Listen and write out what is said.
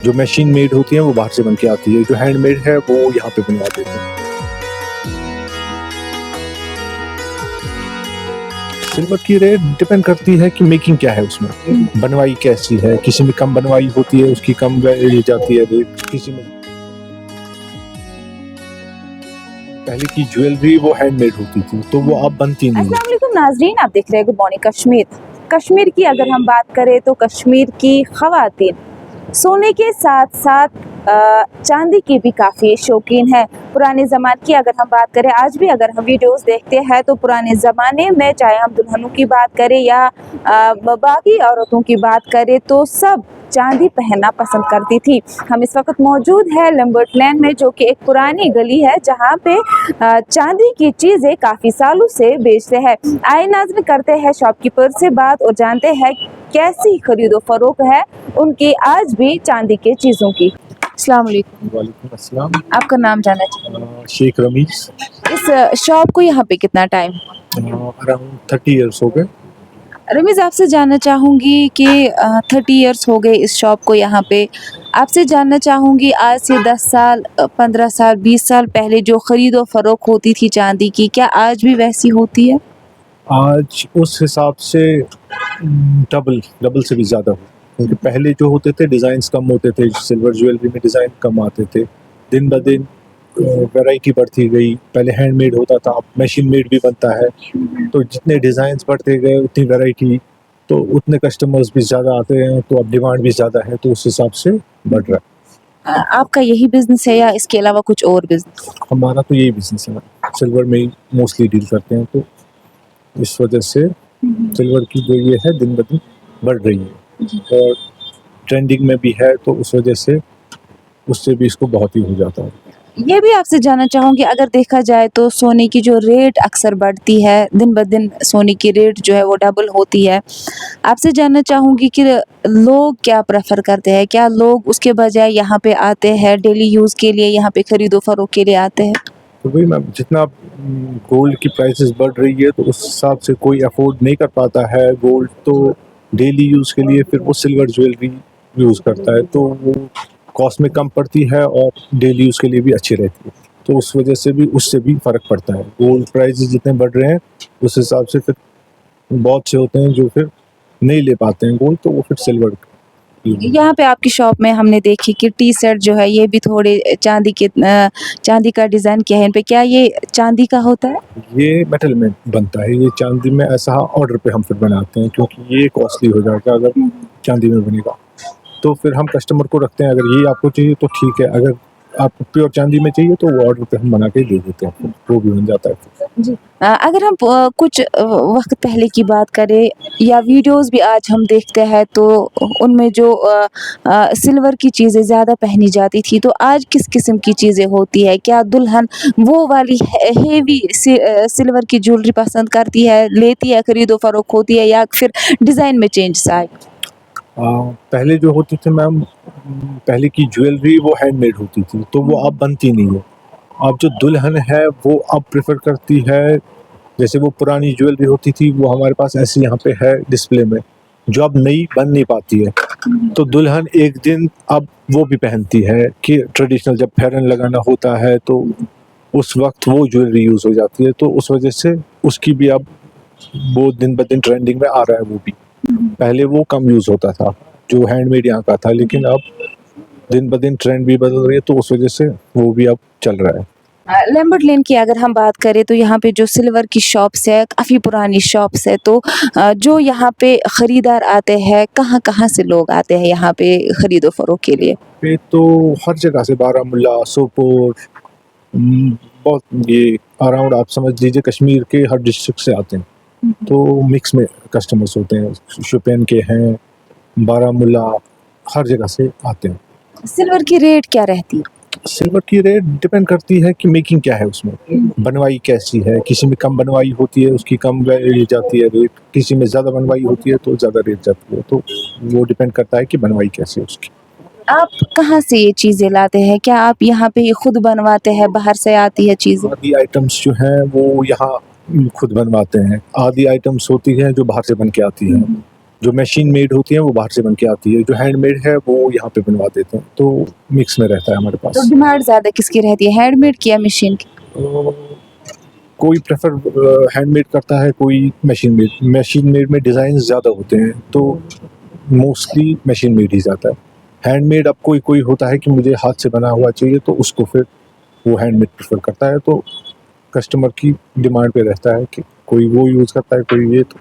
جو machine made ہوتی ہیں وہ باہر سے بن کے آتی ہے، جو ہینڈ میڈ ہے وہ یہاں پہ بنوا دیتے ہیں۔ سلور کی ریٹ ڈپینڈ کرتی ہے کہ میکنگ کیا ہے، اس میں بنوائی کیسی ہے، کسی میں کم بنوائی ہوتی ہے اس کی کم جاتی ہے ریٹ، کسی میں پہلے کی جویلری وہ ہینڈ میڈ ہوتی تھی تو وہ اب بنتی نہیں ہے۔ السلام علیکم ناظرین، آپ دیکھ رہے ہیں گڈ مارننگ کشمیر۔ کشمیر کی اگر ہم بات کریں تو کشمیر کی خواتین سونے کے ساتھ ساتھ چاندی کی بھی کافی شوقین ہے۔ پرانے زمانے کی اگر ہم بات کریں، آج بھی اگر ہم ویڈیوز دیکھتے ہیں تو پرانے زمانے میں چاہے ہم دلہنوں کی بات کریں یا باقی عورتوں کی بات کریں تو سب چاندی پہننا پسند کرتی تھی۔ ہم اس وقت موجود ہے لمبرٹ لین میں، جو کہ ایک پرانی گلی ہے جہاں پہ چاندی کی چیزیں کافی سالوں سے بیچتے ہیں۔ آئے ناظرین کرتے ہیں شاپ کیپر سے بات اور جانتے ہیں کیسی خرید و فروخت ہے ان کی آج بھی چاندی کے چیزوں کی۔ السلام علیکم۔ وعلیکم السلام۔ آپ کا نام جاننا چاہیے؟ شیخ رمیز۔ اس شاپ کو یہاں پہ کتنا ٹائم؟ اراؤنڈ 30 ایئرس ہو گئے۔ رمیز، آپ سے جاننا چاہوں گی کہ 30 ایئرس ہو گئے اس شاپ کو یہاں پہ، آپ سے جاننا چاہوں گی آج سے 10 سال 15 سال 20 سال پہلے جو خرید و فروخت ہوتی تھی چاندی کی، کیا آج بھی ویسی ہوتی ہے؟ آج اس حساب سے ڈبل سے بھی زیادہ ہو، کیونکہ پہلے جو ہوتے تھے ڈیزائنز کم ہوتے تھے، سلور جویلری میں ڈیزائن کم آتے تھے، دن بہ دن ویرائٹی بڑھتی گئی۔ پہلے ہینڈ میڈ ہوتا تھا، اب مشین میڈ بھی بنتا ہے، تو جتنے ڈیزائنز بڑھتے گئے اتنی ویرائٹی، تو اتنے کسٹمرز بھی زیادہ آتے ہیں، تو اب ڈیمانڈ بھی زیادہ ہے، تو اس حساب سے بڑھ رہا ہے۔ آپ کا یہی بزنس ہے یا اس کے علاوہ کچھ اور بزنس؟ ہمارا تو یہی بزنس ہے، سلور میں ہی موسٹلی ڈیل کرتے ہیں، تو اس وجہ سے سلور کی جو یہ ہے دن بدن بڑھ رہی ہے اور ٹرینڈنگ میں بھی ہے، تو اس وجہ سے اس سے بھی اس کو بہت ہی ہو جاتا ہے۔ یہ بھی آپ سے جاننا چاہوں گی، اگر دیکھا جائے تو سونے کی جو ریٹ اکثر بڑھتی ہے، دن بہ دن سونے کی ریٹ جو ہے وہ ڈبل ہوتی ہے، آپ سے جاننا چاہوں گی کہ لوگ کیا پریفر کرتے ہیں؟ کیا لوگ اس کے بجائے یہاں پہ آتے ہیں ڈیلی یوز کے لیے، یہاں پہ خرید و فروخت کے لیے آتے ہیں؟ تو وہی میم، جتنا گولڈ کی پرائسز بڑھ رہی ہے تو اس حساب سے کوئی افورڈ نہیں کر پاتا ہے گولڈ، تو ڈیلی یوز کے لیے پھر وہ سلور جویلری یوز کرتا ہے، تو وہ کاسٹ میں کم پڑتی ہے اور ڈیلی یوز کے لیے بھی اچھی رہتی ہے، تو اس وجہ سے بھی اس سے بھی فرق پڑتا ہے۔ گولڈ پرائسز جتنے بڑھ رہے ہیں اس حساب سے پھر بہت سے ہوتے ہیں جو پھر نہیں لے پاتے ہیں گولڈ، تو وہ پھر سلور۔ یہاں پہ آپ کی شاپ میں ہم نے دیکھی کہ ٹی سیٹ جو ہے یہ بھی تھوڑے چاندی کا ڈیزائن کیا ہے ان پہ، کیا یہ چاندی کا ہوتا ہے؟ یہ میٹل میں بنتا ہے، یہ چاندی میں ایسا آرڈر پہ ہم پھر بناتے ہیں، کیونکہ یہ کاسٹلی ہو جائے گا اگر چاندی میں بنے گا، تو پھر ہم کسٹمر کو رکھتے ہیں، اگر یہ آپ کو چاہیے تو ٹھیک ہے، اگر آپ کو پیور چاندی میں چاہیے تو وہ آرڈر پہ ہم بنا کے دے دیتے ہیں، وہ بھی بن جاتا ہے۔ جی، اگر ہم کچھ وقت پہلے کی بات کریں یا ویڈیوز بھی آج ہم دیکھتے ہیں تو ان میں جو سلور کی چیزیں زیادہ پہنی جاتی تھی، تو آج کس قسم کی چیزیں ہوتی ہے؟ کیا دلہن وہ والی ہیوی سلور کی جویلری پسند کرتی ہے، لیتی ہے، خرید و فروخت ہوتی ہے، یا پھر ڈیزائن میں چینج آئے؟ پہلے جو ہوتی تھی میم، پہلے کی جویلری وہ ہینڈ میڈ ہوتی تھی تو وہ اب بنتی نہیں ہے۔ اب جو دلہن ہے وہ اب پریفر کرتی ہے، جیسے وہ پرانی جویلری ہوتی تھی وہ ہمارے پاس ایسی یہاں پہ ہے ڈسپلے میں، جو اب نئی بن نہیں پاتی ہے، تو دلہن ایک دن اب وہ بھی پہنتی ہے کہ ٹریڈیشنل جب پھیرن لگانا ہوتا ہے تو اس وقت وہ جویلری یوز ہو جاتی ہے، تو اس وجہ سے اس کی بھی اب وہ دن بہ دن ٹرینڈنگ میں آ رہا ہے وہ بھی۔ پہلے وہ کم یوز ہوتا تھا جو ہینڈ میڈ یہاں کا تھا، لیکن اب دن بہ دن ٹرینڈ بھی بدل رہی ہے، تو اس وجہ سے وہ بھی اب چل رہا ہے۔ لمبرٹ لین کی اگر ہم بات کریں تو یہاں پہ جو سلور کی شاپس ہے کافی پرانی شاپس ہے، تو جو یہاں پہ خریدار آتے ہیں کہاں کہاں سے لوگ آتے ہیں یہاں پہ خرید و فروخت کے لیے؟ پہ تو ہر جگہ سے، بارہ مولہ، سوپور، بہت یہ اراؤنڈ آپ سمجھ لیجیے کشمیر کے ہر ڈسٹرکٹ سے آتے ہیں، تو مکس میں کسٹمرس ہوتے ہیں، شوپین کے ہیں، بارہ مولہ، ہر جگہ سے آتے ہیں۔ سلور کی ریٹ کیا رہتی ہے؟ سلور کی ریٹ ڈپینڈ کرتی ہے کہ میکنگ کیا ہے، اس میں بنوائی کیسی ہے، کسی میں کم بنوائی ہوتی ہے اس کی کم جاتی ہے ریٹ، کسی میں زیادہ بنوائی ہوتی ہے تو زیادہ ریٹ جاتی ہے، تو وہ ڈپینڈ کرتا ہے کہ بنوائی کیسی ہے اس کی۔ آپ کہاں سے یہ چیزیں لاتے ہیں؟ کیا آپ یہاں پہ یہ خود بنواتے ہیں، باہر سے آتی ہے چیزیں؟ آدھی آئٹمس جو ہیں وہ یہاں خود بنواتے ہیں، آدھی آئٹمس ہوتی ہیں جو باہر سے بن کے آتی ہیں، جو مشین میڈ ہوتی ہیں وہ باہر سے بن کے آتی ہے, جو ہینڈ میڈ ہے وہ یہاں پہ بنوا دیتے ہیں, تو مکس میں رہتا ہے ہمارے پاس. تو ڈیمانڈ زیادہ کس کی رہتی ہے, ہینڈ میڈ کی یا مشین کی؟ کوئی پریفر ہینڈ میڈ کرتا ہے, کوئی مشین میڈ. مشین میڈ میں ڈیزائن زیادہ ہوتے ہیں تو موسٹلی مشین میڈ ہی جاتا ہے. ہینڈ میڈ اب کوئی ہوتا ہے کہ مجھے ہاتھ سے بنا ہوا چاہیے, تو اس کو پھر وہ ہینڈ میڈ پریفر کرتا ہے. تو کسٹمر کی ڈیمانڈ پہ رہتا ہے کہ کوئی وہ یوز کرتا ہے, کوئی یہ. تو